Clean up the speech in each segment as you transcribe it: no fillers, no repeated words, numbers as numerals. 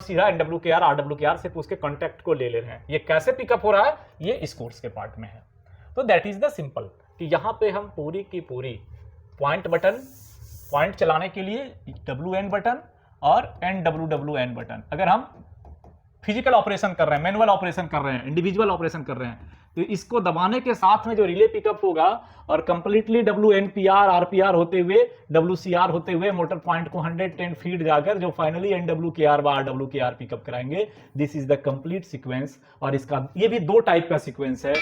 सीधा NWKR RWKR से पूछ के कॉन्टैक्ट को ले रहे हैं। ये कैसे पिकअप हो रहा है, ये इस कोर्स के पार्ट में है। तो दैट इज द सिंपल कि यहाँ पे हम पूरी की पूरी पॉइंट चलाने के लिए WN बटन और NWWN बटन, अगर हम फिजिकल ऑपरेशन कर रहे हैं, मैनुअल ऑपरेशन कर रहे हैं, इंडिविजुअल ऑपरेशन कर रहे हैं, तो इसको दबाने के साथ में जो रिले पिकअप होगा और कंप्लीटली WNPR RPR होते हुए WCR होते हुए मोटर पॉइंट को 110 फीट जाकर जो फाइनली NWKR व RWKR पिकअप कराएंगे। This is the complete sequence. और इसका ये भी 2 टाइप का सीक्वेंस है।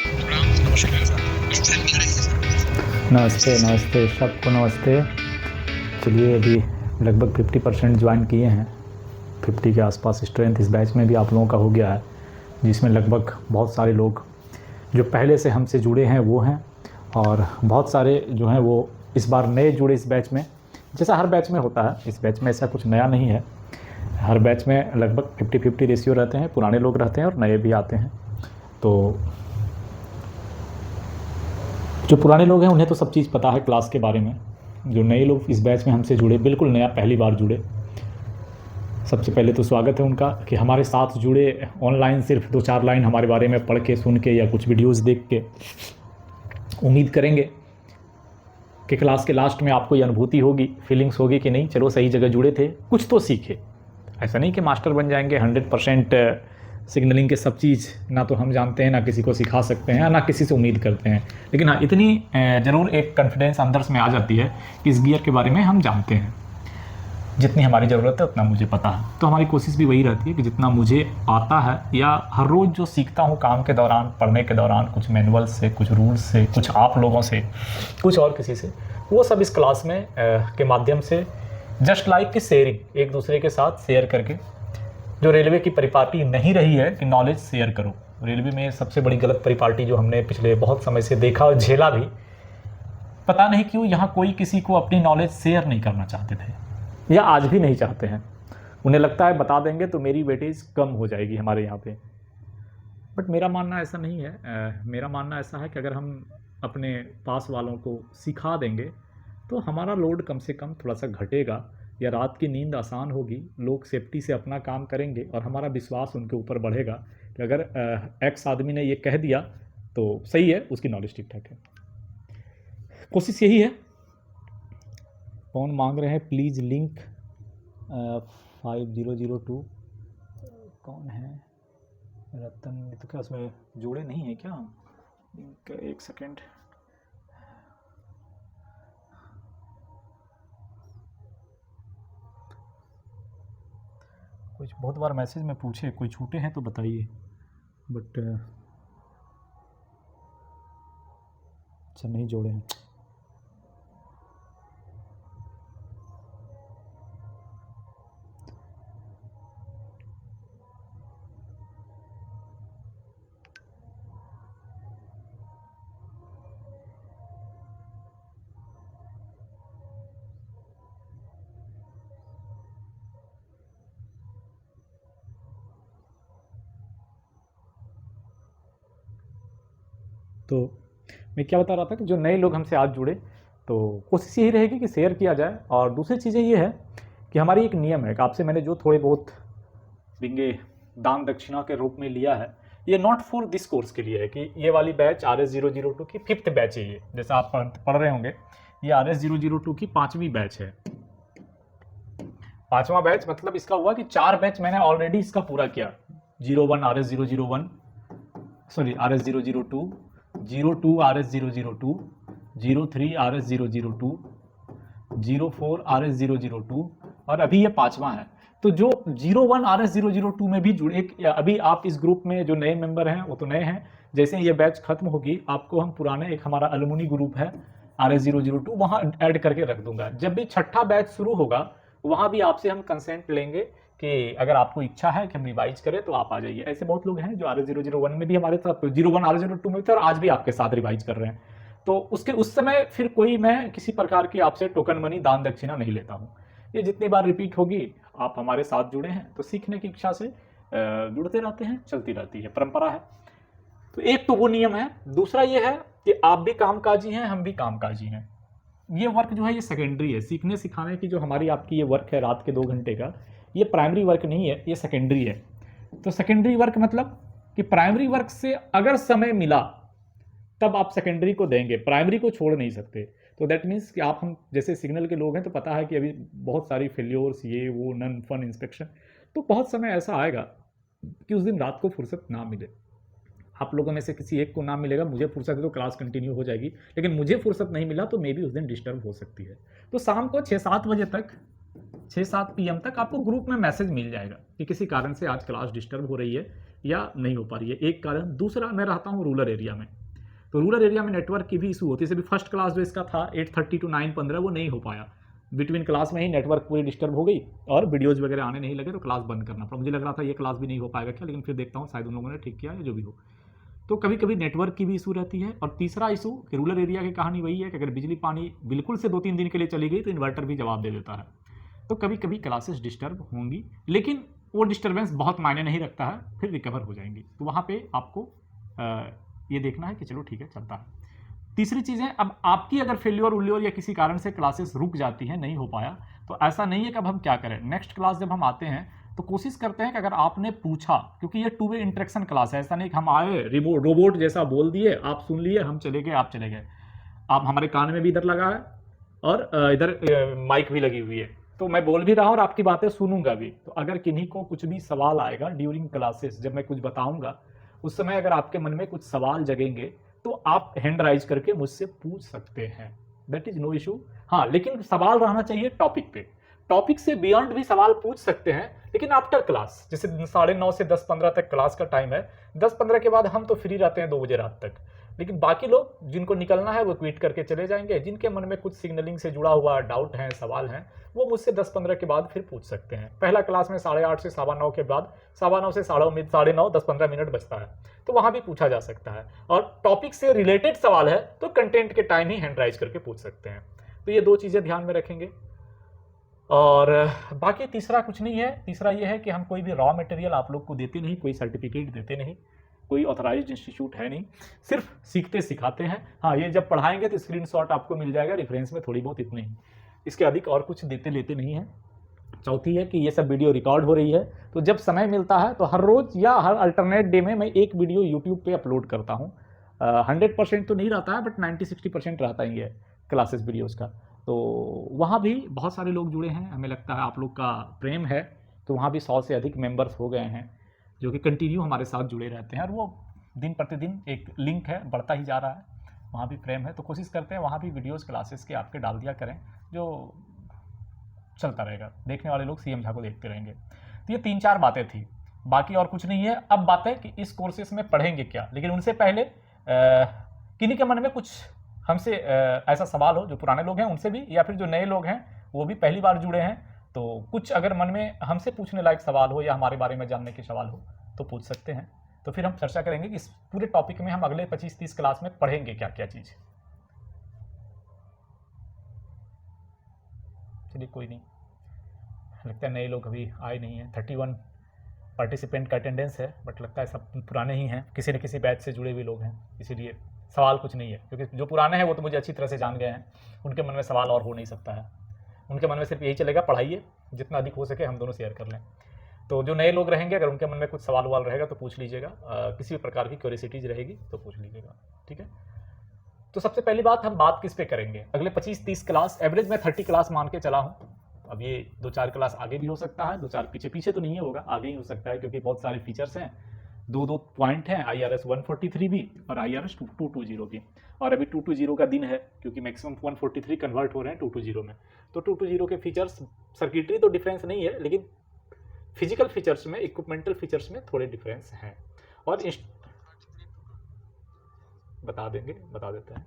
नमस्ते नमस्ते सबको नमस्ते। चलिए अभी लगभग 50% ज्वाइन किए हैं, 50 के आसपास स्ट्रेंथ इस बैच में भी आप लोगों का हो गया है, जिसमें लगभग बहुत सारे लोग जो पहले से हमसे जुड़े हैं वो हैं, और बहुत सारे जो हैं वो इस बार नए जुड़े इस बैच में। जैसा हर बैच में होता है, इस बैच में ऐसा कुछ नया नहीं है। हर बैच में लगभग 50-50 रेशियो रहते हैं, पुराने लोग रहते हैं और नए भी आते हैं। तो जो पुराने लोग हैं उन्हें तो सब चीज़ पता है क्लास के बारे में। जो नए लोग इस बैच में हमसे जुड़े, बिल्कुल नया पहली बार जुड़े, सबसे पहले तो स्वागत है उनका कि हमारे साथ जुड़े। ऑनलाइन सिर्फ 2-4 लाइन हमारे बारे में पढ़ के, सुन के या कुछ वीडियोस देख के उम्मीद करेंगे कि क्लास के लास्ट में आपको ये अनुभूति होगी, फीलिंग्स होगी कि नहीं चलो सही जगह जुड़े थे, कुछ तो सीखे। ऐसा नहीं कि मास्टर बन जाएंगे 100% सिग्नलिंग के सब चीज़ ना तो हम जानते हैं, ना किसी को सिखा सकते हैं, ना किसी से उम्मीद करते हैं। लेकिन हाँ, इतनी ज़रूर एक कॉन्फिडेंस अंदर में आ जाती है कि इस गियर के बारे में हम जानते हैं। जितनी हमारी ज़रूरत है उतना मुझे पता है। तो हमारी कोशिश भी वही रहती है कि जितना मुझे आता है या हर रोज़ जो सीखता हूँ काम के दौरान, पढ़ने के दौरान, कुछ मैनुअल से, कुछ रूल्स से, कुछ आप लोगों से, कुछ और किसी से, वो सब इस क्लास में के माध्यम से जस्ट लाइक की शेयरिंग, एक दूसरे के साथ शेयर करके, जो रेलवे की परिपाटी नहीं रही है कि नॉलेज शेयर करो। रेलवे में सबसे बड़ी गलत परिपाटी जो हमने पिछले बहुत समय से देखा और झेला भी, पता नहीं क्यों यहाँ कोई किसी को अपनी नॉलेज शेयर नहीं करना चाहते थे या आज भी नहीं चाहते हैं। उन्हें लगता है बता देंगे तो मेरी वेटेज कम हो जाएगी हमारे यहाँ पे। बट मेरा मानना ऐसा नहीं है। मेरा मानना ऐसा है कि अगर हम अपने पास वालों को सिखा देंगे तो हमारा लोड कम से कम थोड़ा सा घटेगा, या रात की नींद आसान होगी, लोग सेफ्टी से अपना काम करेंगे और हमारा विश्वास उनके ऊपर बढ़ेगा कि अगर एक्स आदमी ने ये कह दिया तो सही है, उसकी नॉलेज ठीक ठाक है। कोशिश यही है। कौन मांग रहे हैं प्लीज़ लिंक 5002 कौन है? रतन, तो क्या उसमें जोड़े नहीं है क्या लिंक? एक सेकेंड, कुछ बहुत बार मैसेज में पूछे, कोई छूटे हैं तो बताइए। बट अच्छा नहीं जोड़े हैं। तो मैं क्या बता रहा था कि जो नए लोग हमसे आज जुड़े, तो कोशिश यही रहेगी कि शेयर किया जाए। और दूसरी चीज़ें ये है कि हमारी एक नियम है कि आपसे मैंने जो थोड़े बहुत बिंगे दान दक्षिणा के रूप में लिया है, ये नॉट फॉर दिस कोर्स के लिए है कि ये वाली बैच RS002 की 5th बैच है। ये जैसा आप पढ़ रहे होंगे, ये RS002 की 5वीं बैच है। 5वां बैच मतलब इसका हुआ कि 4 बैच मैंने ऑलरेडी इसका पूरा किया। 01 RS001, sorry RS002, 02 RS002, 03 RS002, 04 RS002 और अभी ये 5वां है। तो जो 01 RS002 में भी जुड़े, अभी आप इस ग्रुप में जो नए मेंबर हैं वो तो नए हैं, जैसे ये बैच खत्म होगी आपको हम पुराने एक हमारा अलुमनी ग्रुप है RS002, वहाँ ऐड करके रख दूंगा। जब भी 6ठा बैच शुरू होगा वहाँ भी आपसे हम कंसेंट लेंगे कि अगर आपको इच्छा है कि हम रिवाइज करें तो आप आ जाइए। ऐसे बहुत लोग हैं जो RS001 में भी हमारे साथ, 01 RS002 में थे और आज भी आपके साथ रिवाइज कर रहे हैं। तो उसके उस समय फिर कोई मैं किसी प्रकार की आपसे टोकन मनी, दान दक्षिणा नहीं लेता हूँ। ये जितनी बार रिपीट होगी, आप हमारे साथ जुड़े हैं तो सीखने की इच्छा से जुड़ते रहते हैं, चलती रहती है, परंपरा है। तो एक तो वो नियम है। दूसरा ये है कि आप भी कामकाजी हैं, हम भी कामकाजी हैं। ये वर्क जो है ये सेकेंडरी है। सीखने सिखाने की जो हमारी आपकी ये वर्क है रात के 2 घंटे का, ये प्राइमरी वर्क नहीं है, ये सेकेंडरी है। तो सेकेंडरी वर्क मतलब कि प्राइमरी वर्क से अगर समय मिला तब आप सेकेंडरी को देंगे, प्राइमरी को छोड़ नहीं सकते। तो दैट मीन्स कि आप हम जैसे सिग्नल के लोग हैं तो पता है कि अभी बहुत सारी फेल्योर्स, ये वो, नन फन इंस्पेक्शन, तो बहुत समय ऐसा आएगा कि उस दिन रात को फुर्सत ना मिले। आप लोगों में से किसी एक को ना मिलेगा, मुझे फुर्सत है तो क्लास कंटिन्यू हो जाएगी, लेकिन मुझे फुर्सत नहीं मिला तो मे भी उस दिन डिस्टर्ब हो सकती है। तो शाम को 6-7 बजे तक, 6-7 PM तक आपको ग्रुप में मैसेज मिल जाएगा कि किसी कारण से आज क्लास डिस्टर्ब हो रही है या नहीं हो पा रही है, एक कारण। दूसरा, मैं रहता हूँ रूरल एरिया में, तो रूरल एरिया में नेटवर्क की भी इशू होती है। जैसे फर्स्ट क्लास जो इसका था 8:30 to 9:15 वो नहीं हो पाया, बिटवीन क्लास में ही नेटवर्क पूरी डिस्टर्ब हो गई और वीडियोज़ वगैरह आने नहीं लगे तो क्लास बंद करना पड़ा। मुझे लग रहा था ये क्लास भी नहीं हो पाएगा क्या, लेकिन फिर देखता हूँ शायद उन लोगों ने ठीक किया या जो भी हो। तो कभी कभी नेटवर्क की भी इशू रहती है। और तीसरा इशू कि रूरल एरिया की कहानी वही है कि अगर बिजली पानी बिल्कुल से 2-3 दिन के लिए चली गई तो इन्वर्टर भी जवाब दे देता है। तो कभी कभी क्लासेस डिस्टर्ब होंगी, लेकिन वो डिस्टर्बेंस बहुत मायने नहीं रखता है, फिर रिकवर हो जाएंगी। तो वहाँ पे आपको ये देखना है कि चलो ठीक है, चलता है। तीसरी चीज़ है, अब आपकी अगर फेल्योर उल्योर या किसी कारण से क्लासेस रुक जाती हैं, नहीं हो पाया, तो ऐसा नहीं है कि अब हम क्या करें। नेक्स्ट क्लास जब हम आते हैं तो कोशिश करते हैं कि अगर आपने पूछा, क्योंकि ये 2 वे इंटरेक्शन क्लास है, ऐसा नहीं कि हम आए रोबोट जैसा बोल दिए, आप सुन लिए, हम चले गए, आप चले गए। आप हमारे कान में भी इधर लगा है और इधर माइक भी लगी हुई है, तो मैं बोल भी रहा हूँ और आपकी बातें सुनूंगा भी। तो अगर किन्हीं को कुछ भी सवाल आएगा ड्यूरिंग क्लासेस, जब मैं कुछ बताऊंगा उस समय अगर आपके मन में कुछ सवाल जगेंगे तो आप हैंड राइज करके मुझसे पूछ सकते हैं, दैट इज नो इशू। हाँ, लेकिन सवाल रहना चाहिए टॉपिक पे। टॉपिक से बियॉन्ड भी सवाल पूछ सकते हैं, लेकिन आफ्टर क्लास, जैसे 9:30 से 10:15 तक क्लास का टाइम है। 10:15 के बाद हम तो फ्री रहते हैं 2 बजे रात तक, लेकिन बाकी लोग जिनको निकलना है वो क्विट करके चले जाएंगे। जिनके मन में कुछ सिग्नलिंग से जुड़ा हुआ डाउट है, सवाल हैं, वो मुझसे 10-15 के बाद फिर पूछ सकते हैं। पहला क्लास में 8:30 से 9:15 के बाद, 9:15 से 9:30, 10-15 मिनट बचता है, तो वहाँ भी पूछा जा सकता है। और टॉपिक से रिलेटेड सवाल है तो कंटेंट के टाइम ही हैंड राइज करके पूछ सकते हैं। तो ये 2 चीज़ें ध्यान में रखेंगे। और बाकी तीसरा कुछ नहीं है। तीसरा ये है कि हम कोई भी रॉ मटेरियल आप लोग को देते नहीं, कोई सर्टिफिकेट देते नहीं, कोई ऑथराइज्ड इंस्टीट्यूट है नहीं, सिर्फ सीखते सिखाते हैं। हाँ, ये जब पढ़ाएंगे तो स्क्रीनशॉट आपको मिल जाएगा रेफरेंस में, थोड़ी बहुत, इतने ही, इसके अधिक और कुछ देते लेते नहीं है। चौथी है कि ये सब वीडियो रिकॉर्ड हो रही है, तो जब समय मिलता है तो हर रोज़ या हर अल्टरनेट डे में मैं एक वीडियो यूट्यूब पे अपलोड करता हूँ। 100% तो नहीं रहता है, बट 90-60% रहता ही है क्लासेस वीडियोज़ का। तो वहाँ भी बहुत सारे लोग जुड़े हैं, हमें लगता है आप लोग का प्रेम है, तो वहाँ भी 100 से अधिक मेंबर्स हो गए हैं जो कि कंटिन्यू हमारे साथ जुड़े रहते हैं। और वो दिन प्रतिदिन एक लिंक है, बढ़ता ही जा रहा है, वहाँ भी प्रेम है। तो कोशिश करते हैं वहाँ भी वीडियोज़ क्लासेस के आपके डाल दिया करें, जो चलता रहेगा, देखने वाले लोग सीएम झा को देखते रहेंगे। तो ये 3-4 बातें थी, बाकी और कुछ नहीं है। अब बात है कि इस कोर्सेस में पढ़ेंगे क्या, लेकिन उनसे पहले किन्हीं के मन में कुछ हमसे ऐसा सवाल हो, जो पुराने लोग हैं उनसे भी, या फिर जो नए लोग हैं वो भी पहली बार जुड़े हैं, तो कुछ अगर मन में हमसे पूछने लायक सवाल हो या हमारे बारे में जानने के सवाल हो तो पूछ सकते हैं। तो फिर हम चर्चा करेंगे कि इस पूरे टॉपिक में हम अगले 25-30 क्लास में पढ़ेंगे क्या क्या चीज़। चलिए, कोई नहीं, लगता है नए लोग अभी आए नहीं हैं। 31 पार्टिसिपेंट का अटेंडेंस है, बट लगता है सब पुराने ही हैं, किसी न किसी बैच से जुड़े हुए लोग हैं, इसीलिए सवाल कुछ नहीं है। क्योंकि जो पुराने हैं वो तो मुझे अच्छी तरह से जान गए हैं, उनके मन में सवाल और हो नहीं सकता है। उनके मन में सिर्फ यही चलेगा, पढ़ाइए, जितना अधिक हो सके हम दोनों शेयर कर लें। तो जो नए लोग रहेंगे, अगर उनके मन में कुछ सवाल वाल रहेगा तो पूछ लीजिएगा, किसी भी प्रकार की क्यूरियोसिटीज रहेगी तो पूछ लीजिएगा, ठीक है। तो सबसे पहली बात, हम बात किस पे करेंगे। अगले 25-30 क्लास, एवरेज में 30 क्लास मान के चला हूँ। अब ये 2-4 क्लास आगे भी हो सकता है, 2-4 पीछे तो नहीं होगा, आगे ही हो सकता है, क्योंकि बहुत सारे फीचर्स हैं। 2 पॉइंट हैं, IRS 143 भी और IRS 220 भी। और अभी 220 का दिन है, क्योंकि मैक्सिमम 143 कन्वर्ट हो रहे हैं 220 में। तो 220 के फीचर्स, सर्किटरी तो डिफरेंस नहीं है, लेकिन फिजिकल फीचर्स में, इक्विपमेंटल फीचर्स में थोड़े डिफरेंस हैं। और बता देते हैं,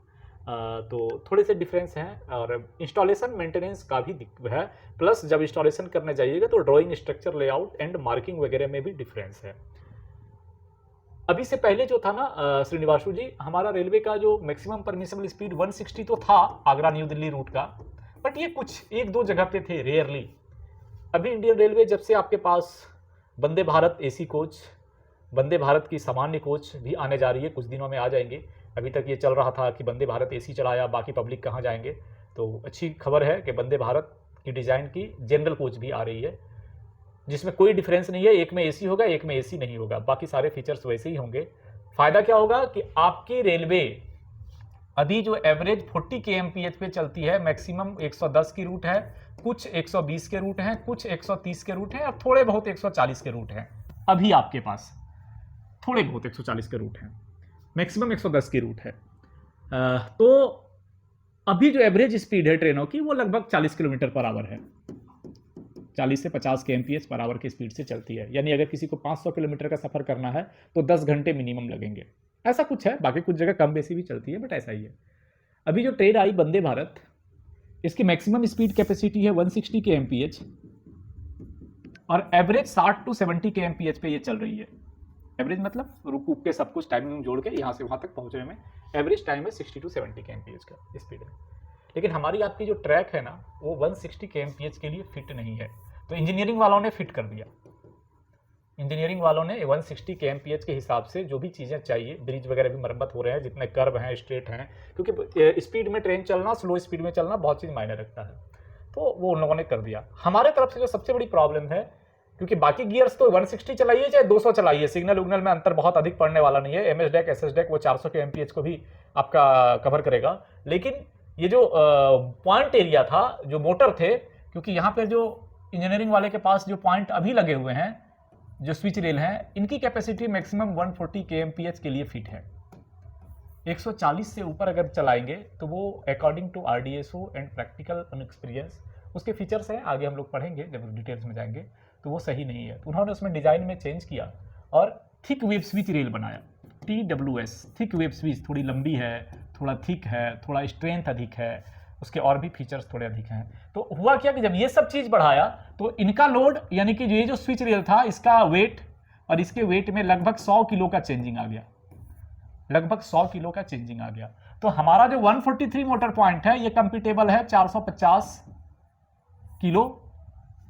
तो थोड़े से डिफरेंस हैं। और इंस्टॉलेशन मेंटेनेंस का भी है, प्लस जब इंस्टॉलेशन करने जाइएगा तो drawing, structure, layout and marking वगैरह में भी डिफरेंस है। अभी से पहले जो था ना श्रीनिवासु जी, हमारा रेलवे का जो मैक्सिमम परमिसिबल स्पीड 160 तो था आगरा न्यू दिल्ली रूट का, बट ये कुछ 1-2 जगह पे थे, रेयरली। अभी इंडियन रेलवे जब से आपके पास वंदे भारत AC कोच, वंदे भारत की सामान्य कोच भी आने जा रही है, कुछ दिनों में आ जाएंगे। अभी तक ये चल रहा था कि वंदे भारत AC चलाया, बाकी पब्लिक कहाँ जाएंगे। तो अच्छी खबर है कि वंदे भारत की डिज़ाइन की जनरल कोच भी आ रही है, जिसमें कोई डिफरेंस नहीं है, एक में एसी होगा एक में एसी नहीं होगा, बाकी सारे फीचर्स वैसे ही होंगे। फायदा क्या होगा कि आपकी रेलवे अभी जो एवरेज 40 kmph पे चलती है, मैक्सिमम 110 की रूट है, कुछ 120 के रूट हैं, कुछ 130 के रूट हैं और थोड़े बहुत 140 के रूट हैं। अभी आपके पास थोड़े बहुत 140 के रूट हैं, मैक्सिमम 110 की रूट है। तो अभी जो एवरेज स्पीड है ट्रेनों की वो लगभग 40 किलोमीटर पर आवर है, 40 से 50 kmph पर आवर की स्पीड से चलती है। यानी अगर किसी को 500 किलोमीटर का सफर करना है तो 10 घंटे मिनिमम लगेंगे, ऐसा कुछ है। बाकी कुछ जगह कम बेसी भी चलती है, बट ऐसा ही है। अभी जो ट्रेन आई वंदे भारत, इसकी मैक्सिमम स्पीड कैपेसिटी है 160 kmph और एवरेज 60 to 70 kmph पे ये चल रही है। एवरेज मतलब रुक के सब कुछ टाइमिंग जोड़ के यहाँ से वहाँ तक पहुँचने में एवरेज टाइम है 60 to 70 kmph का स्पीड है। लेकिन हमारी आपकी जो ट्रैक है ना वो 160 kmph के लिए फिट नहीं है, तो इंजीनियरिंग वालों ने फिट कर दिया। इंजीनियरिंग वालों ने 160 kmph के हिसाब से जो भी चीज़ें चाहिए, ब्रिज वगैरह भी मरम्मत हो रहे हैं, जितने कर्व हैं स्ट्रेट हैं, क्योंकि स्पीड में ट्रेन चलना, स्लो स्पीड में चलना बहुत चीज़ मायने रखता है, तो वो उन लोगों ने कर दिया। हमारे तरफ से जो सबसे बड़ी प्रॉब्लम है, क्योंकि बाकी गियर्स तो 160 चलाइए चाहे 200 चलाइए, सिग्नल उग्नल में अंतर बहुत अधिक पड़ने वाला नहीं है। एमएस डेक एसएस डेक वो 400 kmph को भी आपका कवर करेगा। लेकिन ये जो पॉइंट एरिया था, जो मोटर थे, क्योंकि यहाँ पे जो इंजीनियरिंग वाले के पास जो पॉइंट अभी लगे हुए हैं, जो स्विच रेल हैं, इनकी कैपेसिटी मैक्सिमम 140 kmph के लिए फिट है। 140 से ऊपर अगर चलाएंगे तो वो according to RDSO and practical experience, उसके फीचर्स हैं, आगे हम लोग पढ़ेंगे जब डिटेल्स में जाएंगे, तो वो सही नहीं है। तो उन्होंने उसमें डिज़ाइन में चेंज किया और थिक वेव स्विच रेल बनाया, TWS थिक वेव स्विच। थोड़ी लंबी है, थोड़ा थिक है, थोड़ा स्ट्रेंथ अधिक है, उसके और भी फीचर्स थोड़े अधिक हैं। तो हुआ क्या कि जब ये सब चीज़ बढ़ाया तो इनका लोड, यानी कि ये जो स्विच रेल था, इसका वेट और इसके वेट में लगभग 100 किलो का चेंजिंग आ गया, लगभग 100 किलो का चेंजिंग आ गया। तो हमारा जो 143 मोटर पॉइंट है ये कंपेटेबल है 450 किलो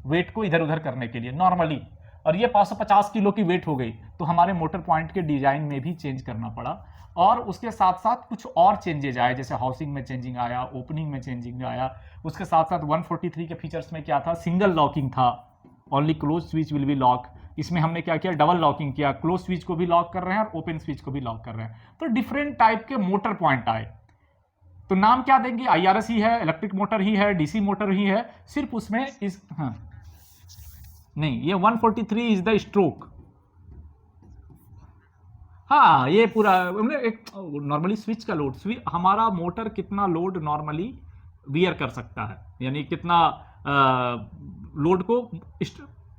वेट को इधर उधर करने के लिए नॉर्मली, और ये 550 किलो की वेट हो गई। तो हमारे मोटर पॉइंट के डिजाइन में भी चेंज करना पड़ा, और उसके साथ साथ कुछ और चेंजेज आए, जैसे हाउसिंग में चेंजिंग आया, ओपनिंग में चेंजिंग आया। उसके साथ साथ 143 के फीचर्स में क्या था, सिंगल लॉकिंग था, only close switch will be lock. इसमें हमने क्या किया, डबल लॉकिंग किया, क्लोज स्विच को भी लॉक कर रहे हैं और ओपन स्विच को भी लॉक कर रहे हैं। तो डिफरेंट टाइप के मोटर पॉइंट आए। तो नाम क्या देंगे, IRS ही है, इलेक्ट्रिक मोटर ही है, DC मोटर ही है, सिर्फ उसमें इस नहीं, ये 143 इज द स्ट्रोक। हाँ, ये पूरा एक नॉर्मली स्विच का लोड, हमारा मोटर कितना लोड नॉर्मली वियर कर सकता है, यानी कितना लोड को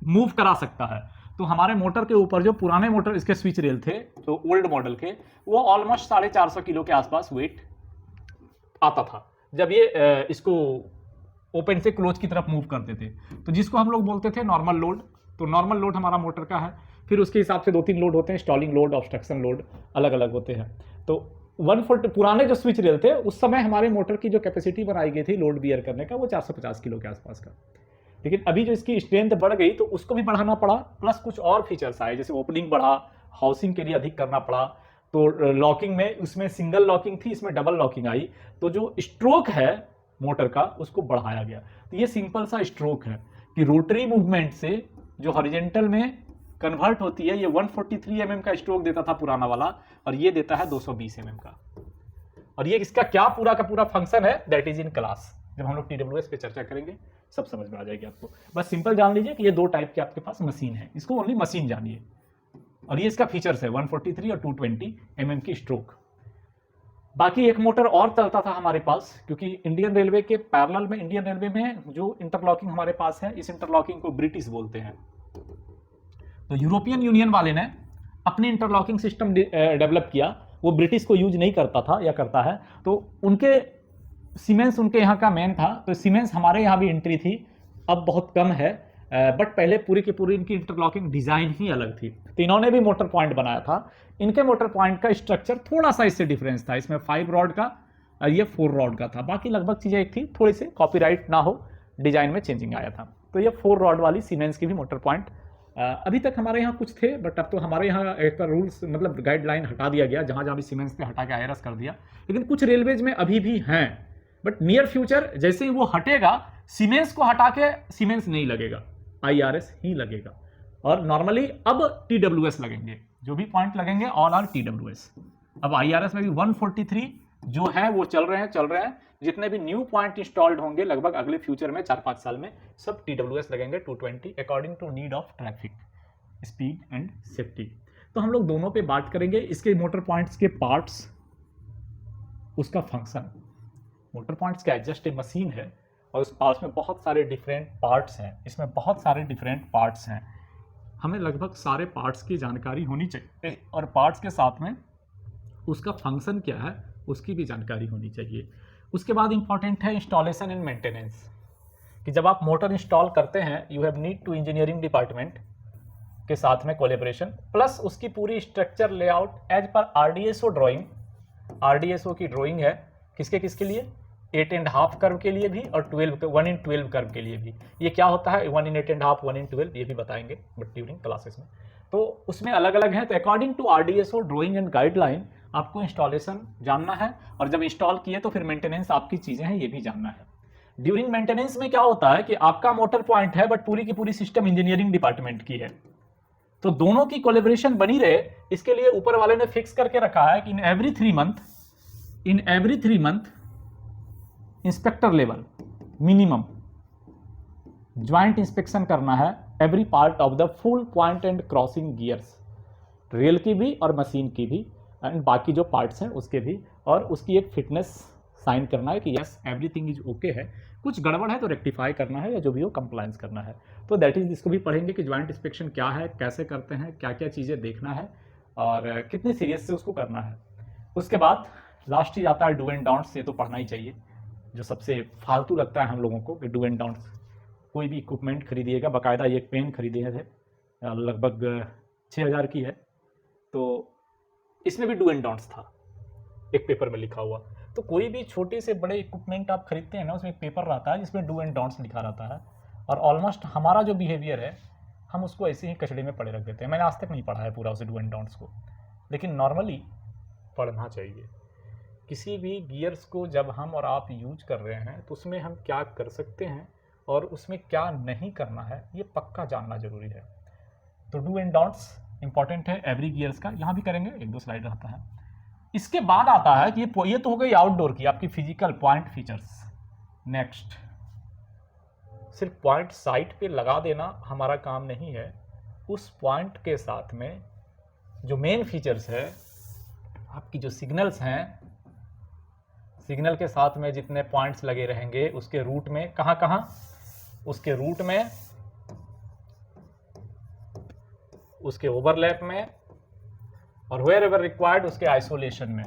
मूव करा सकता है। तो हमारे मोटर के ऊपर जो पुराने मोटर इसके स्विच रेल थे, तो ओल्ड मॉडल के, वो ऑलमोस्ट 450 किलो के आसपास वेट आता था जब ये इसको ओपन से क्लोज की तरफ मूव करते थे। तो जिसको हम लोग बोलते थे नॉर्मल लोड। तो नॉर्मल लोड हमारा मोटर का है। फिर उसके हिसाब से 2-3 लोड होते हैं, स्टॉलिंग लोड, ऑब्स्ट्रक्शन लोड, अलग अलग होते हैं। तो 140 पुराने जो स्विच रेल थे, उस समय हमारे मोटर की जो कैपेसिटी बनाई गई थी लोड बियर करने का, वो 450 किलो के आसपास का। लेकिन अभी जो इसकी स्ट्रेंथ बढ़ गई तो उसको भी बढ़ाना पड़ा, प्लस कुछ और फीचर्स आए, जैसे ओपनिंग बढ़ा, हाउसिंग के लिए अधिक करना पड़ा। तो लॉकिंग में, उसमें सिंगल लॉकिंग थी, इसमें डबल लॉकिंग आई। तो जो स्ट्रोक है मोटर का, उसको बढ़ाया गया। तो ये सिंपल सा स्ट्रोक है कि रोटरी मूवमेंट से जो हॉरिजेंटल में कन्वर्ट होती है, ये 143 mm का स्ट्रोक देता था पुराना वाला, और ये देता है 220 mm का। और ये इसका क्या पूरा का पूरा फंक्शन है, दैट इज इन क्लास। जब हम लोग TWS पे चर्चा करेंगे सब समझ में आ जाएगी आपको। बस सिंपल जान लीजिए कि ये 2 टाइप के आपके पास मशीन है, इसको ओनली मशीन जानिए। और ये इसका फीचर्स है 143 और 220 mm की स्ट्रोक। बाकी एक मोटर और चलता था हमारे पास, क्योंकि इंडियन रेलवे के पैरेलल में, इंडियन रेलवे में जो इंटरलॉकिंग हमारे पास है, इस इंटरलॉकिंग को ब्रिटिश बोलते हैं। तो यूरोपियन यूनियन वाले ने अपनी इंटरलॉकिंग सिस्टम डेवलप किया, वो ब्रिटिश को यूज नहीं करता था या करता है। तो उनके सीमेंस उनके यहाँ का मेन था। तो सीमेंस हमारे यहाँ भी एंट्री थी, अब बहुत कम है, बट पहले पूरी की पूरी इनकी इंटरलॉकिंग डिजाइन ही अलग थी। तो इन्होंने भी मोटर पॉइंट बनाया था। इनके मोटर पॉइंट का स्ट्रक्चर थोड़ा सा इससे डिफरेंस था, इसमें 5 रॉड का और ये 4 रॉड का था। बाकी लगभग चीजें एक थी, थोड़ी सी कॉपीराइट ना हो, डिजाइन में चेंजिंग आया था। तो ये 4 रॉड वाली सीमेंस की भी मोटर पॉइंट अभी तक हमारे यहाँ कुछ थे, बट अब तो हमारे यहाँ एक रूल्स मतलब गाइडलाइन हटा दिया गया, जहाँ जहाँ भी सीमेंस थे हटा के IRS कर दिया। लेकिन कुछ रेलवेज में अभी भी हैं, बट नियर फ्यूचर जैसे ही वो हटेगा, सीमेंस को हटा के सीमेंस नहीं लगेगा, IRS ही लगेगा। और नॉर्मली अब TWS लगेंगे, जो भी पॉइंट लगेंगे ऑल आर TWS। अब IRS में भी 143 जो है वो चल रहे हैं। जितने भी न्यू पॉइंट इंस्टॉल्ड होंगे लगभग अगले फ्यूचर में 4-5 साल में सब TWS लगेंगे 220 according to need of traffic speed and safety. तो हम लोग दोनों पे बात करेंगे। इसके मोटर पॉइंट्स के पार्ट्स, उसका फंक्शन। मोटर पॉइंट्स क्या है? जस्ट ए मशीन है और उस पार्ट्स में बहुत सारे डिफरेंट पार्ट्स हैं। इसमें बहुत सारे डिफरेंट पार्ट्स हैं, हमें लगभग सारे पार्ट्स की जानकारी होनी चाहिए और पार्ट्स के साथ में उसका फंक्शन क्या है उसकी भी जानकारी होनी चाहिए। उसके बाद इंपॉर्टेंट है इंस्टॉलेशन एंड मेंटेनेंस, कि जब आप मोटर इंस्टॉल करते हैं you have need to engineering department के साथ में कोलेब्रेशन, प्लस उसकी पूरी structure layout as per RDSO drawing. RDSO की ड्राइंग है किसके किसके लिए? 8.5 कर्व के लिए भी और 1 in 12 कर्व के लिए भी। ये क्या होता है 1 in 8.5 1 in 12 ये भी बताएंगे बट ड्यूरिंग क्लासेस में। तो उसमें अलग अलग है। तो according to RDSO drawing and guideline आपको इंस्टॉलेशन जानना है और जब इंस्टॉल किए तो फिर मेंटेनेंस आपकी चीज़ें हैं ये भी जानना है। ड्यूरिंग मेंटेनेंस में क्या होता है कि आपका मोटर पॉइंट है बट पूरी की पूरी सिस्टम इंजीनियरिंग डिपार्टमेंट की है, तो दोनों की कोलेब्रेशन बनी रहे इसके लिए ऊपर वाले ने फिक्स करके रखा है कि in every 3 month inspector level minimum joint inspection करना है every part of the full point and crossing gears, rail की भी और मशीन की भी एंड बाकी जो पार्ट्स हैं उसके भी, और उसकी एक फिटनेस साइन करना है कि यस एवरीथिंग इज ओके है, कुछ गड़बड़ है तो रेक्टिफाई करना है या जो भी हो कंप्लायंस करना है। तो दैट इज इसको भी पढ़ेंगे कि ज्वाइंट इंस्पेक्शन क्या है, कैसे करते हैं, क्या क्या चीज़ें देखना है और कितनी सीरियस से उसको करना है। उसके बाद लास्ट ही आता है डू एंड डोंट्स। ये तो पढ़ना ही चाहिए, जो सबसे फालतू लगता है हम लोगों को कि डू एंड डोंट्स। कोई भी इक्विपमेंट खरीदिएगा, बाकायदा ये पेन खरीदे थे लगभग 6000 की है, तो इसमें भी डू एंड डोंट्स था एक पेपर में लिखा हुआ। तो कोई भी छोटे से बड़े इक्विपमेंट आप खरीदते हैं ना उसमें एक पेपर रहता है जिसमें डू एंड डोंट्स लिखा रहता है, और ऑलमोस्ट हमारा जो बिहेवियर है हम उसको ऐसे ही कचड़े में पड़े रख देते हैं। मैंने आज तक नहीं पढ़ा है पूरा उसे डू एंड डोंट्स को, लेकिन नॉर्मली पढ़ना चाहिए। किसी भी गियर्स को जब हम और आप यूज कर रहे हैं तो उसमें हम क्या कर सकते हैं और उसमें क्या नहीं करना है ये पक्का जानना जरूरी है। तो डू एंड डोंट्स इंपॉर्टेंट है एवरी गियर्स का, यहाँ भी करेंगे, 1-2 स्लाइड रहता है। इसके बाद आता है कि ये तो हो गई आउटडोर की आपकी फिजिकल पॉइंट फीचर्स। नेक्स्ट, सिर्फ पॉइंट साइट पे लगा देना हमारा काम नहीं है, उस पॉइंट के साथ में जो मेन फीचर्स है आपकी जो सिग्नल्स हैं, सिग्नल के साथ में जितने पॉइंट्स लगे रहेंगे उसके रूट में कहाँ उसके रूट में, उसके ओवरलैप में और वेयर एवर रिक्वायर्ड उसके आइसोलेशन में।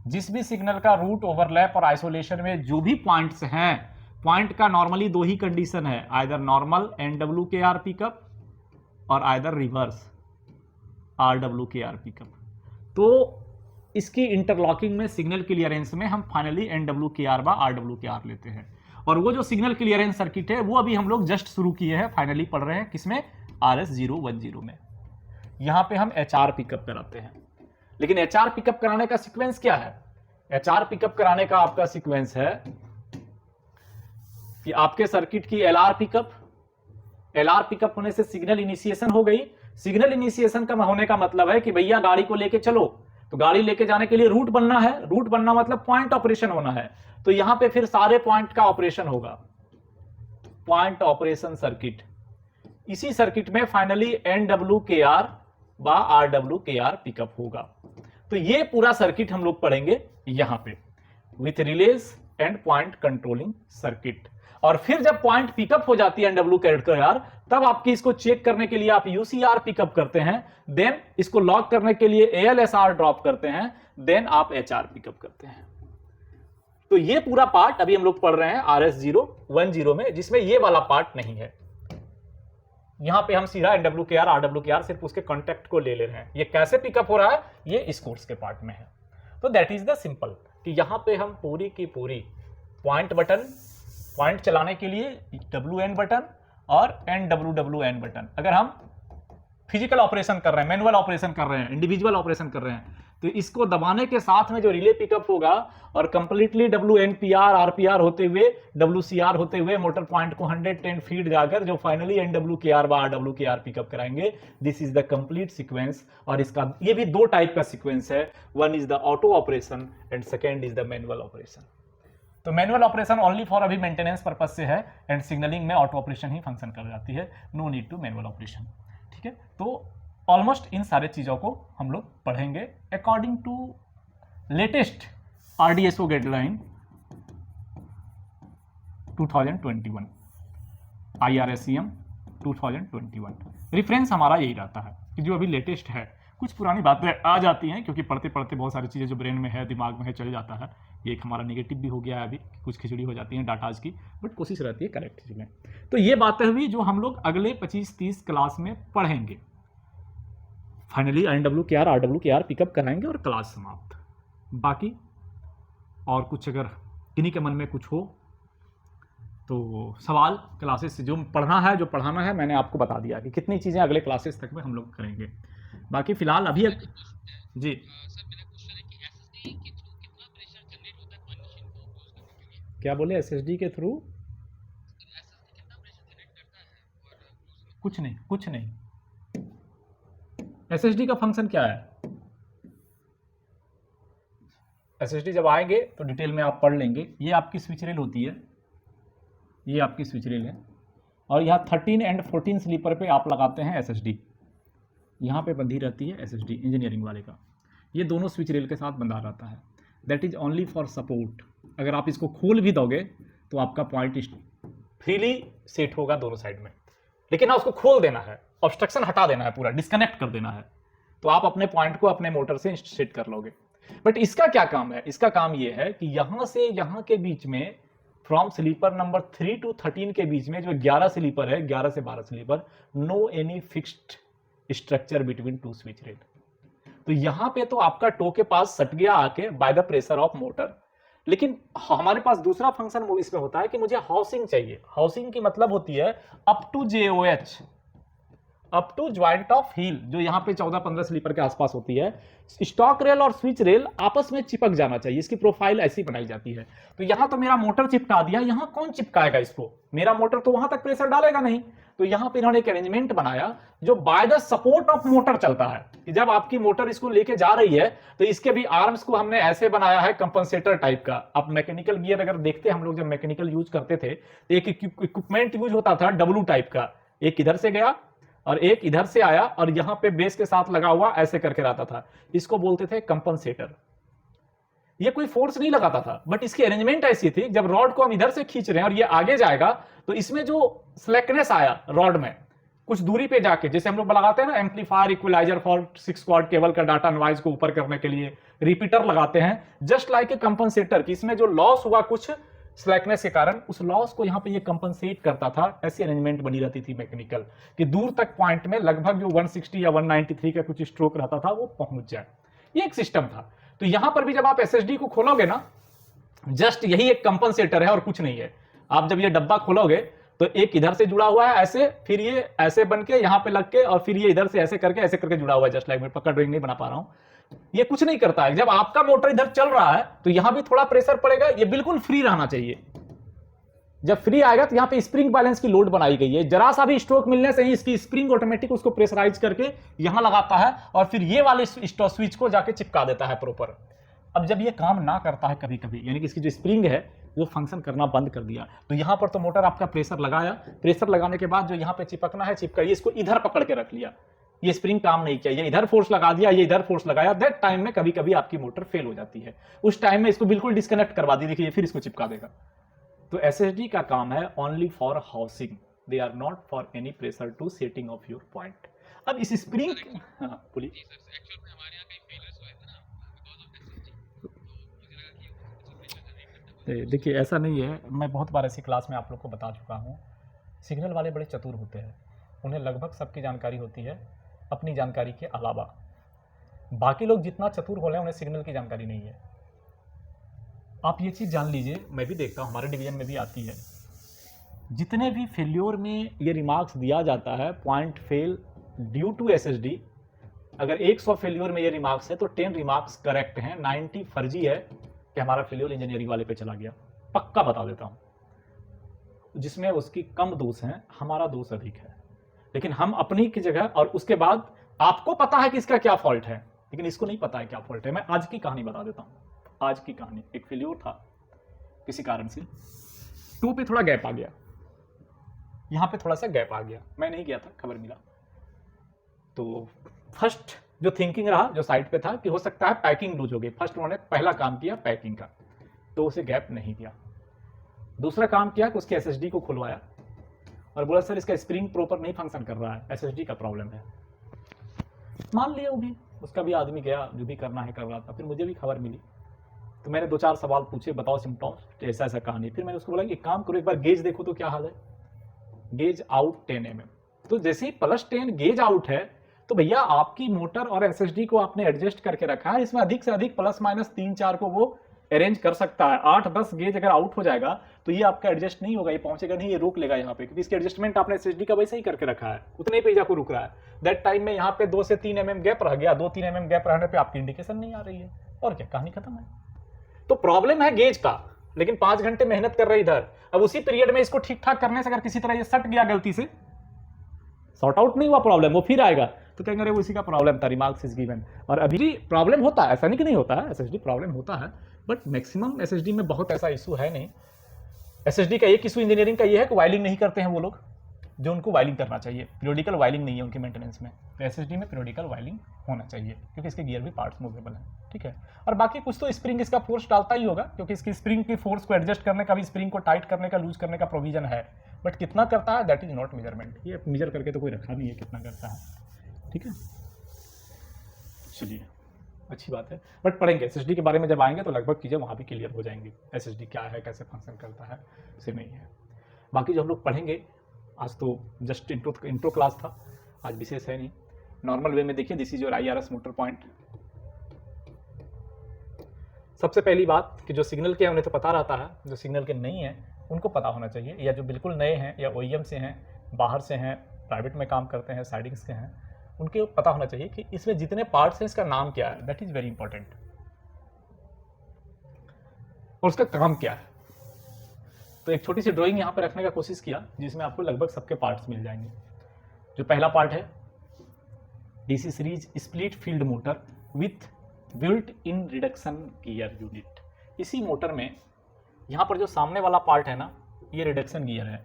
जिस भी सिग्नल का रूट, ओवरलैप और आइसोलेशन में जो भी पॉइंट्स हैं, पॉइंट का नॉर्मली 2 ही कंडीशन है, आइदर नॉर्मल NWKR पिकअप और आइदर रिवर्स RWKR पिकअप। तो इसकी इंटरलॉकिंग में सिग्नल क्लियरेंस में हम फाइनली NWKR बा RWKR लेते हैं, और वो जो सिग्नल क्लियरेंस सर्किट है वो अभी हम लोग जस्ट शुरू किए हैं, फाइनली पढ़ रहे हैं किसमें? RS010 में। यहां पे हम HR पिकअप कराते हैं, लेकिन HR पिकअप कराने का सीक्वेंस क्या है? HR पिकअप कराने का आपका सीक्वेंस है कि आपके सर्किट की LR पिकअप होने से सिग्नल इनिशिएशन हो गई। सिग्नल इनिशिएशन का होने का मतलब है कि भैया गाड़ी को लेके चलो, तो गाड़ी लेके जाने के लिए रूट बनना है, रूट बनना मतलब पॉइंट ऑपरेशन होना है, तो यहां पे फिर सारे पॉइंट का ऑपरेशन होगा, पॉइंट ऑपरेशन सर्किट। इसी सर्किट में फाइनली NWKR बा RWKR पिकअप होगा। तो ये पूरा सर्किट हम लोग पढ़ेंगे यहां पे with release and point controlling circuit. और फिर जब पॉइंट पिकअप हो जाती है NWKR, तब आपकी इसको चेक करने के लिए आप UCR पिकअप करते हैं, देन इसको लॉक करने के लिए ALSR ड्रॉप करते हैं, देन आप HR पिकअप करते हैं। तो ये पूरा पार्ट अभी हम लोग पढ़ रहे हैं RS010 में, जिसमें ये वाला पार्ट नहीं है। यहां पे हम सीधा NWKR RWKR सिर्फ उसके कॉन्टेक्ट को ले रहे हैं। ये कैसे पिकअप हो रहा है ये इस कोर्स के पार्ट में है। तो दैट इज द सिंपल कि यहां पे हम पूरी की पूरी पॉइंट चलाने के लिए WN बटन और NWWN बटन, अगर हम फिजिकल ऑपरेशन कर रहे हैं, मैनुअल ऑपरेशन कर रहे हैं, इंडिविजुअल ऑपरेशन कर रहे हैं, तो इसको दबाने के साथ में जो रिले पिकअप होगा और कंप्लीटली WNPR RPR होते हुए WCR होते हुए मोटर पॉइंट को 110 फीट जाकर जो फाइनली NWKR व RWKR पिकअप कराएंगे, this is the complete sequence. और इसका ये भी दो टाइप का सीक्वेंस है, one is the auto operation and second is the manual operation. तो मैनुअल ऑपरेशन ओनली फॉर अभी मेंटेनेंस पर्पज से है एंड सिग्नलिंग में ऑटो ऑपरेशन ही फंक्शन कर जाती है, no need to manual operation. ठीक है, तो ऑलमोस्ट इन सारे चीज़ों को हम लोग पढ़ेंगे according to latest RDSO guideline 2021, IRSCM 2021। Reference हमारा यही रहता है कि जो अभी लेटेस्ट है। कुछ पुरानी बातें आ जाती हैं क्योंकि पढ़ते पढ़ते बहुत सारी चीज़ें जो ब्रेन में है, दिमाग में है, चल जाता है। ये एक हमारा नेगेटिव भी हो गया है अभी, कुछ खिचड़ी हो जाती है डाटाज की, बट कोशिश रहती है करेक्ट चीज़ें। तो ये बातें हुई जो हम लोग अगले 25-30 क्लास में पढ़ेंगे। फाइनली NWKR RWKR पिकअप कराएंगे और क्लास समाप्त। बाकी और कुछ अगर किन्हीं के मन में कुछ हो तो सवाल क्लासेस से जो पढ़ना है, जो पढ़ाना है, मैंने आपको बता दिया कि कितनी चीज़ें अगले क्लासेस तक में हम लोग करेंगे। बाकी फिलहाल अभी जी क्या बोले, SSD के थ्रू कुछ नहीं, कुछ नहीं। SSD का फंक्शन क्या है, SSD जब आएंगे तो डिटेल में आप पढ़ लेंगे। ये आपकी स्विच रेल होती है, ये आपकी स्विच रेल है और यहाँ 13 एंड 14 स्लीपर पे आप लगाते हैं SSD। यहाँ पे बंधी रहती है SSD इंजीनियरिंग वाले का, ये दोनों स्विच रेल के साथ बंधा रहता है। That is only for support. अगर आप इसको खोल भी दोगे तो आपका पॉइंट फ्रीली सेट होगा दोनों साइड में, लेकिन उसको खोल देना है, ऑब्स्ट्रक्शन हटा देना है, पूरा डिस्कनेक्ट कर देना है, तो आप अपने पॉइंट को अपने मोटर से सेट कर लोगे। बट इसका क्या काम है, इसका काम ये है कि यहां से यहां के बीच में फ्रॉम स्लीपर नंबर 3 to 13 के बीच में जो 11 स्लीपर है, 11 से 12 sleeper, no any fixed structure between two switch rail. तो यहां पे तो आपका टो के पास सट गया आके by the pressure of motor. लेकिन हमारे पास दूसरा फंक्शन इसमें होता है कि मुझे हाउसिंग चाहिए। हाउसिंग की मतलब होती है up to JOH, up to joint of heel, जो यहाँ पे 14-15 स्लीपर के आसपास होती है। स्टॉक रेल और स्विच रेल आपस में चिपक जाना चाहिए, इसकी प्रोफाइल ऐसी बनाई जाती है। तो यहाँ तो मेरा मोटर चिपका दिया, यहाँ कौन चिपकाएगा इसको, मेरा मोटर तो वहां तक प्रेशर डालेगा नहीं। तो यहाँ पे इन्होंने एक अरेंजमेंट बनाया जो by the support of motor चलता है, कि जब आपकी मोटर इसको लेके जा रही है तो इसके भी आर्म्स को हमने ऐसे बनाया है कंपनसेटर टाइप का। अब मैकेनिकल गियर अगर देखते हम लोग, जब मैकेनिकल यूज करते थे तो एक इक्विपमेंट यूज होता था W टाइप का, एक इधर से गया और एक इधर से आया और यहां पे बेस के साथ लगा हुआ ऐसे करके रहता था, इसको बोलते थे कंपनसेटर। ये कोई फोर्स नहीं लगाता था, बट इसकी अरेंजमेंट ऐसी थी, जब रॉड को हम इधर से खींच रहे हैं और ये आगे जाएगा तो इसमें जो स्लैकनेस आया रॉड में कुछ दूरी पे जाके, जैसे हम लोग लगाते हैं ना amplifier equaliser for 6 quad cable का डाटा नॉइज को ऊपर करने के लिए रिपीटर लगाते हैं, जस्ट लाइक ए कंपनसेटर, कि इसमें जो लॉस हुआ कुछ स्लैकनेस के कारण, उस लॉस को यहाँ पे ये कंपनसेट करता था। ऐसी अरेंजमेंट बनी रहती थी मैकेनिकल, कि दूर तक पॉइंट में लगभग जो 160 या 193 का कुछ स्ट्रोक रहता था वो पहुंच जाए। ये एक सिस्टम था। तो यहां पर भी जब आप SSD को खोलोगे ना, जस्ट यही एक कंपनसेटर है और कुछ नहीं है। आप जब ये डब्बा खोलोगे तो एक इधर से जुड़ा हुआ है ऐसे, फिर ये ऐसे बन के यहाँ पे लग के, और फिर ये इधर से ऐसे करके जुड़ा हुआ है, जस्ट लाइक मैं पकड़ ड्राइंग नहीं बना पा रहा हूं। ये कुछ नहीं करता है। जब आपका मोटर इधर चल रहा है तो यहां भी थोड़ा प्रेशर पड़ेगा, ये बिल्कुल फ्री रहना चाहिए। जब फ्री आएगा तो यहां पे स्प्रिंग बैलेंस की लोड बनाई गई है, जरा सा भी स्ट्रोक मिलने से ही इसकी स्प्रिंग ऑटोमेटिक उसको प्रेशराइज करके यहां लगाता है और फिर ये वाले स्विच को जाके चिपका देता है प्रॉपर। अब जब ये काम ना करता है कभी कभी, यानी कि इसकी जो स्प्रिंग है वो फंक्शन करना बंद कर दिया, तो यहां पर तो मोटर आपका प्रेशर लगाया, प्रेशर लगाने के बाद जो यहां पे चिपकना है चिपका, ये इसको इधर पकड़ के रख लिया, ये स्प्रिंग काम नहीं किया, ये इधर फोर्स लगा दिया, ये इधर फोर्स लगाया, दैट टाइम में कभी कभी आपकी मोटर फेल हो जाती है। उस टाइम में इसको बिल्कुल डिस्कनेक्ट करवा दी, देखिए फिर इसको चिपका देगा। तो SSD का काम है only for housing, they are not for any pressure to setting of your point. अब इस स्प्रिंग, हाँ बोलिए। देखिए ऐसा नहीं है, मैं बहुत बार ऐसी क्लास में आप लोग को बता चुका हूँ, सिग्नल वाले बड़े चतुर होते हैं, उन्हें लगभग सबकी जानकारी होती है अपनी जानकारी के अलावा। बाकी लोग जितना चतुर हो रहे हैं उन्हें सिग्नल की जानकारी नहीं है। आप ये चीज़ जान लीजिए, मैं भी देखता हूँ, हमारे डिवीजन में भी आती है, जितने भी फेल्योर में ये रिमार्क्स दिया जाता है point fail due to SSD, अगर 100 फेल्योर में ये रिमार्क्स है तो 10 रिमार्क्स करेक्ट हैं, 90 फर्जी है कि हमारा फेल्योर इंजीनियरिंग वाले पे चला गया। पक्का बता देता हूं, जिसमें उसकी कम दोष हैं, हमारा दोष अधिक है। लेकिन हम अपनी की जगह, और उसके बाद आपको पता है कि इसका क्या फॉल्ट है, लेकिन इसको नहीं पता है क्या फॉल्ट है। मैं आज की कहानी बता देता हूं। आज की कहानी, एक फेल्योर था किसी कारण से, 2 पे थोड़ा गैप आ गया, यहां पे थोड़ा सा गैप आ गया, मैं नहीं गया था, खबर मिला। तो फर्स्ट जो थिंकिंग रहा, जो साइड पे था, कि हो सकता है पैकिंग लूज हो गई। फर्स्ट उन्होंने पहला काम किया पैकिंग का, तो उसे गैप नहीं दिया। दूसरा काम किया कि उसके एसएसडी को खुलवाया और बोला सर इसका स्प्रिंग प्रॉपर नहीं फंक्शन कर रहा है, एसएसडी का प्रॉब्लम है। मान लिया वो भी, उसका भी आदमी गया, जो भी करना है कर रहा था। फिर मुझे भी खबर मिली, तो मैंने 2-4 सवाल पूछे, बताओ सिम्टम्स, ऐसा ऐसा कहानी। फिर मैंने उसको बोला कि एक काम करो, एक बार गेज देखो तो क्या हाल है। Gauge out 10 mm। तो जैसे ही +10 गेज आउट है, तो भैया आपकी मोटर और एसएसडी को आपने एडजस्ट करके रखा है, इसमें अधिक से अधिक ±3-4 को वो अरेंज कर सकता है। 8-10 गेज अगर आउट हो जाएगा तो ये आपका एडजस्ट नहीं होगा, ये पहुंचेगा नहीं, ये रोक लेगा यहाँ पे, क्योंकि इसके एडजस्टमेंट आपने एसएसडी का वैसे ही करके रखा है, उतने पे जाकर रुक रहा है। दैट टाइम में यहाँ पे 2 से 3 mm गैप रह गया, 2-3 mm गैप रहने पे आपकी इंडिकेशन नहीं आ रही है, और क्या, कहानी खत्म है। तो प्रॉब्लम है गेज का, लेकिन 5 घंटे मेहनत कर रही इधर। अब उसी पीरियड में इसको ठीक ठाक करने से अगर किसी तरह ये सट गया, गलती से सॉर्ट आउट नहीं हुआ प्रॉब्लम, वो फिर आएगा तो कहेंगे अरे वो इसी का प्रॉब्लम था, रिमार्क्स इज गिवन। और अभी भी प्रॉब्लम होता है, ऐसा नहीं कि नहीं होता है, एसएसडी प्रॉब्लम होता है, बट मैक्सिमम एसएसडी में बहुत ऐसा इशू है नहीं। एसएसडी का एक इशू इंजीनियरिंग का ये है कि वायलिंग नहीं करते हैं वो लोग, जो उनको वायलिंग करना चाहिए। पीरियोडिकल वायलिंग नहीं है उनकी मेंटेनेंस में, तो एसएसडी में पीरियोडिकल वायलिंग होना चाहिए, क्योंकि इसके गियर भी पार्ट्स मूवेबल हैं, ठीक है। और बाकी कुछ तो स्प्रिंग इसका फोर्स डालता ही होगा, क्योंकि इसकी स्प्रिंग की फोर्स को एडजस्ट करने का भी, स्प्रिंग को टाइट करने का, लूज करने का प्रोविजन है, बट कितना करता है दैट इज नॉट मेजरमेंट। ये मेजर करके तो कोई रखा नहीं है कितना करता है, ठीक है। चलिए, अच्छी बात है, बट पढ़ेंगे एसएसडी के बारे में जब आएंगे तो लगभग चीज़ें वहाँ भी क्लियर हो जाएंगी। एसएसडी क्या है, कैसे फंक्शन करता है, उसे नहीं है। बाकी जो हम लोग पढ़ेंगे, आज तो जस्ट इंट्रो क्लास था, आज विशेष है नहीं। नॉर्मल वे में देखिए, this is your IRS motor point. सबसे पहली बात कि जो सिग्नल के हैं उन्हें तो पता रहता है, जो सिग्नल के नहीं हैं उनको पता होना चाहिए, या जो बिल्कुल नए हैं या OEM से हैं, बाहर से हैं, प्राइवेट में काम करते हैं, साइडिंग्स के हैं, उनके पता होना चाहिए कि इसमें जितने पार्ट्स हैं इसका नाम क्या है, दैट इज वेरी इंपॉर्टेंट, और उसका काम क्या है। तो एक छोटी सी ड्राइंग यहाँ पे रखने का कोशिश किया, जिसमें आपको लगभग सबके पार्ट्स मिल जाएंगे। जो पहला पार्ट है, DC series split field motor with built in reduction gear unit. इसी मोटर में यहाँ पर जो सामने वाला पार्ट है ना, ये रिडक्शन गियर है,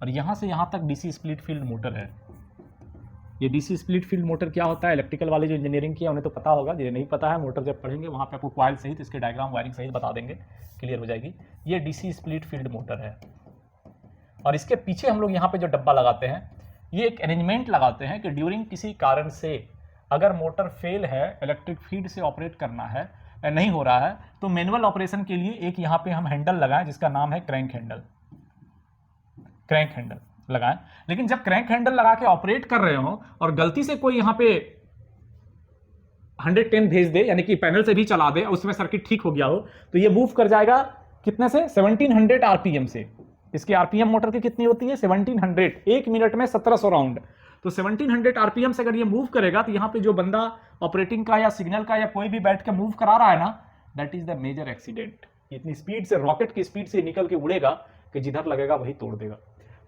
और यहाँ से यहाँ तक डीसी स्प्लिट फील्ड मोटर है। ये डीसी स्प्लिट फील्ड मोटर क्या होता है, इलेक्ट्रिकल वाले जो इंजीनियरिंग किया उन्हें तो पता होगा, ये नहीं पता है मोटर जब पढ़ेंगे वहाँ पे आपको कॉइल सहित इसके डायग्राम वायरिंग सहित बता देंगे, क्लियर हो जाएगी। ये डीसी स्प्लिट फील्ड मोटर है, और इसके पीछे हम लोग यहाँ पे जो डब्बा लगाते हैं, ये एक अरेंजमेंट लगाते हैं कि ड्यूरिंग किसी कारण से अगर मोटर फेल है, इलेक्ट्रिक फीड से ऑपरेट करना है, नहीं हो रहा है, तो मैनुअल ऑपरेशन के लिए एक यहाँ पे हम हैंडल लगाएं जिसका नाम है क्रैंक हैंडल। क्रैंक हैंडल लगाएं, लेकिन जब क्रैंक हैंडल लगा के ऑपरेट कर रहे हो और गलती से कोई यहाँ पे 110 भेज दे, यानी कि पैनल से भी चला दे, उसमें सर्किट ठीक हो गया हो, तो ये मूव कर जाएगा कितने से, 1700 आरपीएम से। इसकी आरपीएम मोटर की कितनी होती है, 1700, 1 मिनट में 1700 राउंड। तो 1700 आरपीएम से अगर ये मूव करेगा, तो यहाँ पे जो बंदा ऑपरेटिंग का या सिग्नल का या कोई भी बैठ के मूव करा रहा है ना, that is the major accident. इतनी स्पीड से, रॉकेट की स्पीड से निकल के उड़ेगा कि जिधर लगेगा वही तोड़ देगा।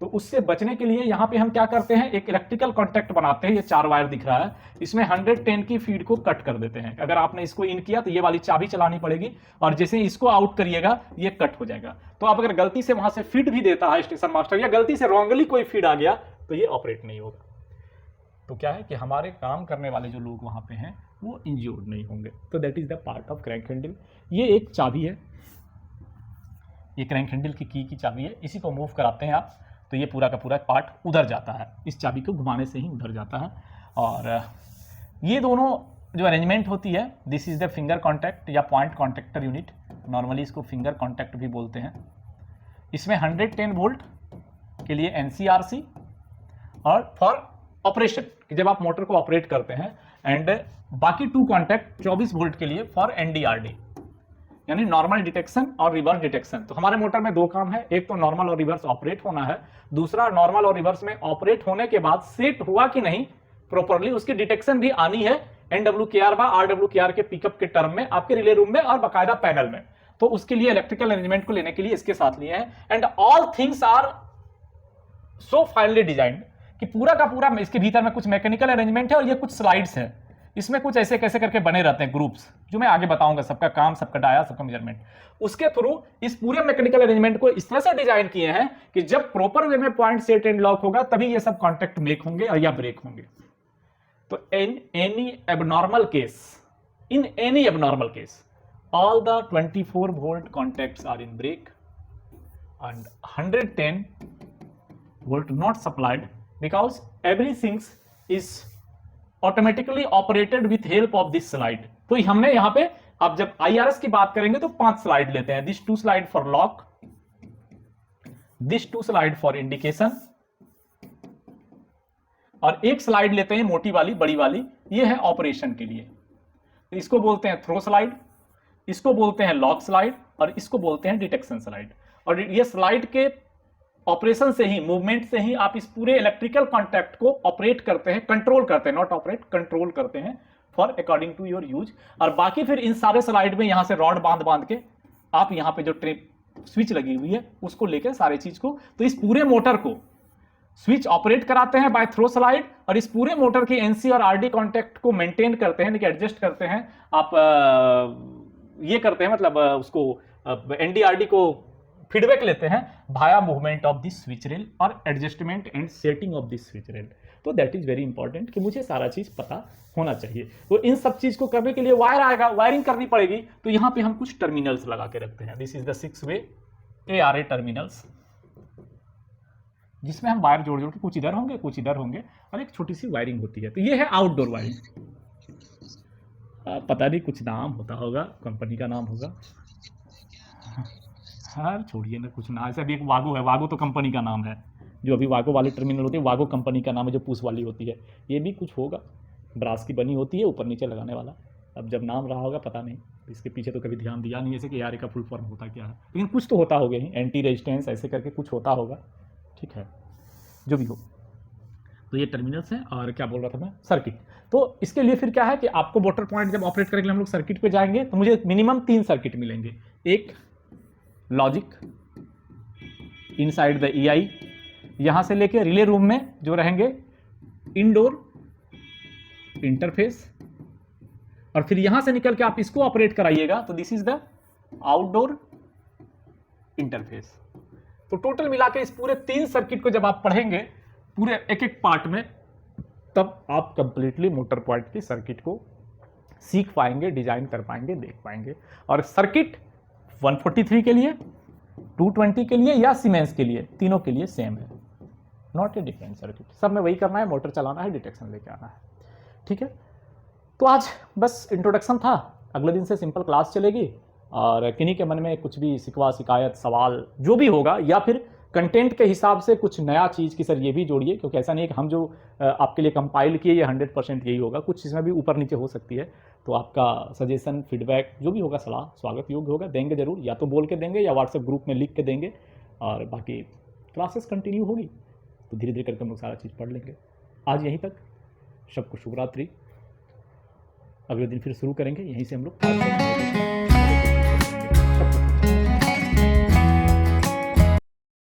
तो उससे बचने के लिए यहाँ पे हम क्या करते हैं, एक इलेक्ट्रिकल कॉन्टैक्ट बनाते हैं। ये 4 वायर दिख रहा है, इसमें 110 की फीड को कट कर देते हैं। अगर आपने इसको इन किया तो ये वाली चाबी चलानी पड़ेगी, और जैसे इसको आउट करिएगा ये कट हो जाएगा। तो आप अगर गलती से वहां से फीड भी देता है स्टेशन मास्टर, या गलती से रॉन्गली कोई फीड आ गया, तो ये ऑपरेट नहीं होगा। तो क्या है कि हमारे काम करने वाले जो लोग वहां पे हैं वो इंज्योर्ड नहीं होंगे। तो that is the part of crank handle. ये एक चाबी है, ये क्रैंक हैंडल की चाबी है, इसी को मूव कराते हैं आप, तो ये पूरा का पूरा पार्ट उधर जाता है, इस चाबी को घुमाने से ही उधर जाता है। और ये दोनों जो अरेंजमेंट होती है, this is the finger contact या पॉइंट कॉन्टैक्टर यूनिट, नॉर्मली इसको फिंगर कॉन्टैक्ट भी बोलते हैं। इसमें 110 वोल्ट के लिए NCRC, और फॉर ऑपरेशन कि जब आप मोटर को ऑपरेट करते हैं, एंड बाकी 2 कॉन्टैक्ट 24 वोल्ट के लिए फॉर NDRD, यानी नॉर्मल डिटेक्शन और रिवर्स डिटेक्शन। तो हमारे मोटर में 2 काम है, एक तो नॉर्मल और रिवर्स ऑपरेट होना है, दूसरा नॉर्मल और रिवर्स में ऑपरेट होने के बाद सेट हुआ कि नहीं प्रॉपरली उसकी डिटेक्शन भी आनी है NWKR व RWKR के पिकअप के टर्म में आपके रिले रूम में और बाकायदा पैनल में। तो उसके लिए इलेक्ट्रिकल अरेंजमेंट को लेने के लिए इसके साथ लिए हैं। And all things are so finally designed कि पूरा का पूरा इसके भीतर में कुछ मैकेनिकल अरेंजमेंट है और ये कुछ स्लाइड्स है, इसमें कुछ ऐसे कैसे करके बने रहते हैं ग्रुप्स, जो मैं आगे बताऊंगा, सबका काम, सबका डाया, सबका मेजरमेंट। उसके थ्रू इस पूरे मैकेनिकल अरेंजमेंट को इस तरह से डिजाइन किए हैं कि जब प्रॉपर वे में पॉइंट सेट एंड लॉक होगा तभी ये सब कॉन्टैक्ट मेक होंगे और या ब्रेक होंगे। तो in any abnormal case all the 24 volt contacts are in break and 110 volt not supplied because everything is automatically operated with help of this slide। तो हमने यहां पे अब जब IRS की बात करेंगे तो 5 स्लाइड लेते हैं, this 2 slide for lock, this 2 slide for indication और एक स्लाइड लेते हैं मोटी वाली, बड़ी वाली, ये है ऑपरेशन के लिए। तो इसको बोलते हैं थ्रो स्लाइड, इसको बोलते हैं लॉक स्लाइड और इसको बोलते हैं डिटेक्शन स्लाइड। और ये स्लाइड के ऑपरेशन से ही, मूवमेंट से ही आप इस पूरे इलेक्ट्रिकल कॉन्टैक्ट को ऑपरेट करते हैं, कंट्रोल करते हैं, नॉट ऑपरेट, कंट्रोल करते हैं for according to your use. और बाकी फिर इन सारे स्लाइड में यहां से रॉड बांध के आप यहां पे जो स्विच लगी हुई है उसको लेकर सारे चीज को, तो इस पूरे मोटर को स्विच ऑपरेट कराते हैं बाय थ्रो स्लाइड और इस पूरे मोटर के एनसी और आरडी कॉन्टैक्ट को मेंटेन करते हैं, एडजस्ट करते हैं आप, ये करते हैं मतलब उसको एनडीआरडी को फीडबैक लेते हैं via movement of this switch rail और adjustment and setting of this switch rail. तो दैट इज वेरी इंपॉर्टेंट कि मुझे सारा चीज पता होना चाहिए। तो इन सब चीज को करने के लिए वायर आएगा, वायरिंग करनी पड़ेगी। तो यहां पे हम कुछ टर्मिनल्स लगा के रखते हैं, दिस इज द 6-वे ARA टर्मिनल्स, जिसमें हम वायर जोड़ के कुछ इधर होंगे, कुछ इधर होंगे और एक छोटी सी वायरिंग होती है। तो ये है आउटडोर वायरिंग। पता नहीं कुछ नाम होता होगा, कंपनी का नाम होगा, हाँ छोड़िए ना, कुछ ना, ऐसा भी एक वागो है, वागो तो कंपनी का नाम है। जो अभी वागो वाली टर्मिनल होती है, वागो कंपनी का नाम है, जो पुश वाली होती है। ये भी कुछ होगा, ब्रास की बनी होती है, ऊपर नीचे लगाने वाला। अब जब नाम रहा होगा पता नहीं, इसके पीछे तो कभी ध्यान दिया नहीं ऐसे कि ARA का फुल फॉर्म होता क्या है, लेकिन कुछ तो होता होगा ही, एंटी रेजिस्टेंस ऐसे करके कुछ होता होगा, ठीक है, जो भी हो। तो ये टर्मिनल्स हैं। और क्या बोल रहा था मैं, सर्किट। तो इसके लिए फिर क्या है कि आपको मोटर पॉइंट जब ऑपरेट करेंगे, हम लोग सर्किट पे जाएंगे तो मुझे मिनिमम 3 सर्किट मिलेंगे। एक लॉजिक इनसाइड द EI, यहां से लेके रिले रूम में जो रहेंगे इनडोर इंटरफेस, और फिर यहां से निकल के आप इसको ऑपरेट कराइएगा तो this is the outdoor interface. तो टोटल मिला के इस पूरे 3 सर्किट को जब आप पढ़ेंगे पूरे एक एक पार्ट में, तब आप कंप्लीटली मोटर पॉइंट की सर्किट को सीख पाएंगे, डिजाइन कर पाएंगे, देख पाएंगे। और सर्किट 143 के लिए, 220 के लिए या सीमेंस के लिए, तीनों के लिए सेम है, नॉट ए डिफरेंट सर्किट। सब में वही करना है, मोटर चलाना है, डिटेक्शन लेके आना है, ठीक है। तो आज बस इंट्रोडक्शन था, अगले दिन से सिंपल क्लास चलेगी। और किन्हीं के मन में कुछ भी शिकवा, शिकायत, सवाल जो भी होगा, या फिर कंटेंट के हिसाब से कुछ नया चीज़ की सर ये भी जोड़िए, क्योंकि ऐसा नहीं है कि हम जो आपके लिए कंपाइल किए ये 100% यही होगा, कुछ इसमें भी ऊपर नीचे हो सकती है। तो आपका सजेशन, फीडबैक जो भी होगा, सलाह स्वागत योग्य होगा, देंगे जरूर, या तो बोल के देंगे या व्हाट्सएप ग्रुप में लिख के देंगे। और बाकी क्लासेस कंटिन्यू होगी तो धीरे धीरे करके हम लोग सारा चीज़ पढ़ लेंगे। आज यहीं तक, सबको शुभ रात्रि। अगले दिन फिर शुरू करेंगे, यहीं से हम लोग